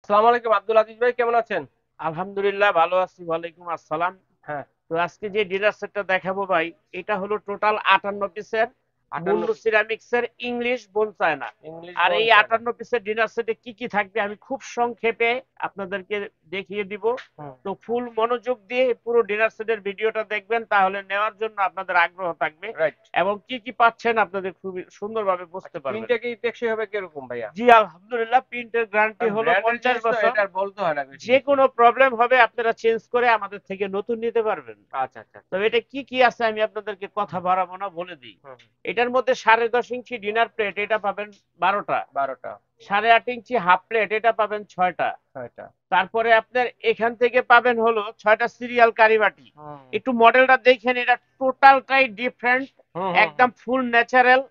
আসসালামু আলাইকুম আব্দুল আজিজ ভাই, কেমন আছেন? আলহামদুলিল্লাহ ভালো আছি। ওয়ালাইকুম আসসালাম। হ্যাঁ। তো আজকে যে ডিনার সেটটা দেখাবো ভাই, এটা হলো টোটাল 58 পিসের 58 মুন্নু সিরামিক্স এর ইংলিশ বোন চায়না। ইংলিশ আর এই বনসাই না। 58 পিসের ডিনার সেটে কি কি থাকবে আমি খুব সংক্ষেপে আপনাদেরকে দেখিয়ে দিব। হুম। তো ফুল মনোযোগ দিয়ে পুরো ডিনার সেটের ভিডিওটা দেখবেন, তাহলে নেওয়ার জন্য আপনাদের আগ্রহ থাকবে রাইট। এবং কি কি পাচ্ছেন আপনাদের খুবই সুন্দরভাবে বুঝতে আচ্ছা, পারবেন। প্রিন্টটা কি টেকসই হবে কিরকম ভাইয়া? জি আলহামদুলিল্লাহ, প্রিন্টের গ্যারান্টি কারণ হলো ব্র্যান্ডের 50 জিনিস তো বছর। এটা আর বলতে হয় না বেশি যে কিছু। কোনো প্রবলেম হবে আপনারা চেঞ্জ করে আমাদের থেকে নতুন নিতে পারবেন। আচ্ছা আচ্ছা তো আচ্ছা। এটা কি কি আছে আমি আপনাদেরকে কথা বাড়াবো না, বলে দিই। হুম। এটার মধ্যে 10.5 ইঞ্চি ডিনার প্লেট, এটা পাবেন 12টা। 12টা। 8.5 ইঞ্চি হাফ প্লেট, এটা পাবেন 6টা। 6টা। তারপরে আপনার এখান থেকে পাবেন হলো 6টা সিরিয়াল কারিবাটি। হুম একটু মডেলটা দেখেন, এটা টোটালটাই ডিফারেন্ট, হুম হুম একদম হুম। ফুল ন্যাচারাল।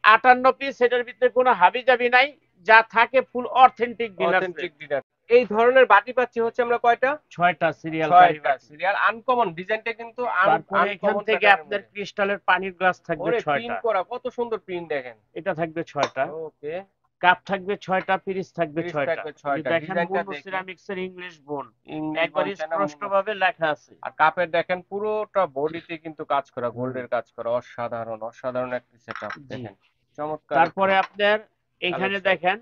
58 পিস, এটার ভিতরে কোনো হাবিজাবি নাই, যা থাকে ফুল authentic dinner authentic set. Design. এই ধরনের বাটি পাচ্ছি হচ্ছে আমরা কয়টা? 6টা সিরিয়াল 6টা কারিবাটি। সিরিয়াল, আনকমন ডিজাইনটা কিন্তু তারপরে এখান আনকমন থেকে প্যাটার্নের আপনার মধ্যে। ক্রিস্টালের পানির গ্লাস থাকবে ওরে, প্রিন্ট 6টা। করা কত সুন্দর প্রিন্ট দেখেন। এটা থাকবে 6টা। ওকে। কাপ থাকবে 6টা, পিরিচ থাকবে পিস 6টা। থাকবে এই যে 6টা, দেখেন ডিজাইনটা মুন্নু দেখেন। সিরামিক্স এর ইংলিশ বোন, ইংলিশ একবারই বনসাই না স্পষ্ট ভাবে লেখা আছে। আর কাপের দেখেন পুরোটা বডিতে কিন্তু কাজ করা, হুম, গোল্ডের কাজ করা, অসাধারণ অসাধারণ একটি সেটআপ জি। দেখেন। চমৎকার একটি তারপরে আপনার এখানে কালেকশন। দেখেন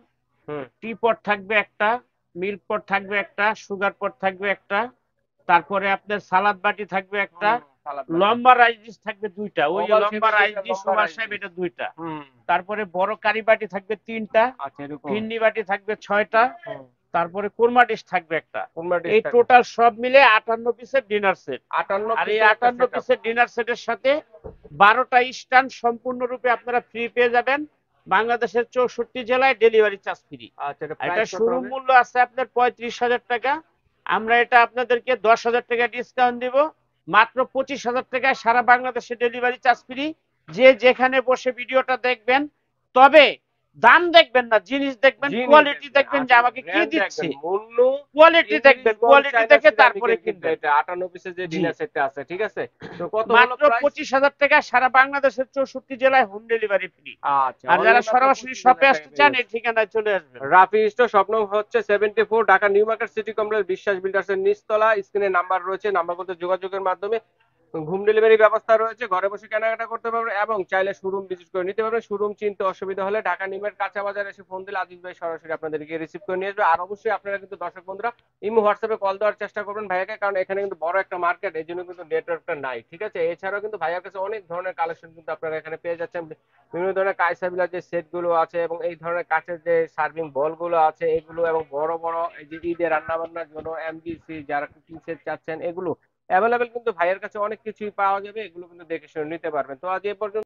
হুম। টি পট থাকবে একটা, মিল্ক পট থাকবে একটা, সুগার পট থাকবে একটা। তারপরে আপনার সালাদ বাটি থাকবে একটা, হুম, সালাদ বাটি। লম্বা রাইস ডিশ থাকবে 2টা, ওই যে ওভাল লম্বা শেপের রাইস যেটা ডিশ লম্বা সুমার রাইস সাহেব, ডিশ। এটা 2টা। হুম। তারপরে বড় কারি বাটি থাকবে 3টা, আচ্ছা, এরকম। ফিন্নি বাটি থাকবে 6টা। হুম। তারপরে কোরমা ডিশ থাকবে একটা। কোনবা ডিশ এই থাকবে। টোটাল সব মিলে 58 পিসের ডিনার সেট। 58 আর এই পিসের একটা 58 সেটআপ। পিসের ডিনার সেটের সাথে 12টা স্ট্যান্ড সম্পূর্ণরূপে আপনারা ফ্রি পেয়ে যাবেন। বাংলাদেশের 64 জেলায় ডেলিভারি চার্জ ফ্রি। আচ্ছা, এটা আর এটা প্রাইস কত শোরুম হবে? মূল্য আছে আপনার 35,000 টাকা। আমরা এটা আপনাদেরকে 10,000 টাকা ডিসকাউন্ট দিব। মাত্র 25,000 টাকায় সারা বাংলাদেশে ডেলিভারি চার্জ ফ্রি। যে যেখানে বসে ভিডিওটা দেখবেন, তবে দাম দেখবেন না, জিনিস দেখবেন, জিনিস কোয়ালিটি দেখবেন, দেখবেন যে আসলে আমাকে কি ব্র্যান্ড দিচ্ছে। দেখবেন, মূল্য। কোয়ালিটি ইংলিশ দেখবেন, বন কোয়ালিটি চায়না দেখে তারপরে সিরামিকের কিন্তু কিনবেন। এটা 58 পিসের যে জি, ডিনার সেটটা আছে, ঠিক আছে। তো কত হলো মাত্র প্রাইস? 25,000 টাকা সারা বাংলাদেশের 64 জেলায় হোম ডেলিভারি ফ্রি। আচ্ছা, আর অনলি যারা মাত্র সরাসরি 25,000 শপে টাকা আসতে পেয়ে চান, এই যাচ্ছে। ঠিকানায় চলে আসবেন। রাফি স্টোর, স্বপ্ন হচ্ছে 74, Dhaka new market city complex, বিশ্বাস বিল্ডার্স এর নিচতলা। স্ক্রিনে নাম্বার রয়েছে, নাম্বার করতে যোগাযোগের মাধ্যমে হোম ডেলিভারি ব্যবস্থা রয়েছে, ঘরে বসে কেনাকাটা করতে পারবেন এবং চাইলে শোরুম ভিজিট করে নিতে পারবেন। শোরুম চিনতে অসুবিধা হলে ঢাকা নিমের কাঁচা বাজার এসে ফোন দিলে আজিজ ভাই সরাসরি আপনাদেরকে রিসিভ করে নিয়ে আসবে। আর অবশ্যই আপনারা কিন্তু দর্শক বন্ধুরা ইমো হোয়াটসঅ্যাপে কল দেওয়ার চেষ্টা করবেন ভাইয়াকে, কারণ এখানে কিন্তু বড় একটা মার্কেট, এই জন্য কিন্তু নেটওয়ার্কটা নাই, ঠিক আছে। এছাড়াও কিন্তু ভাইয়ার কাছে অনেক ধরনের কালেকশন কিন্তু আপনারা এখানে পেয়ে যাচ্ছেন। বিভিন্ন ধরনের কাইসাবিলার যে সেট গুলো আছে এবং এই ধরনের কাঁচের যে সার্ভিং বল গুলো আছে এগুলো, এবং বড় বড় এই যে ঈদে রান্না বান্নার জন্য এমডিসি যারা কুকিং সেট চাচ্ছেন, এগুলো অ্যাভেলেবেল কিন্তু ভাইয়ের কাছে অনেক কিছুই পাওয়া যাবে। এগুলো কিন্তু দেখে শুনে নিতে পারবেন। তো আজ এ পর্যন্ত।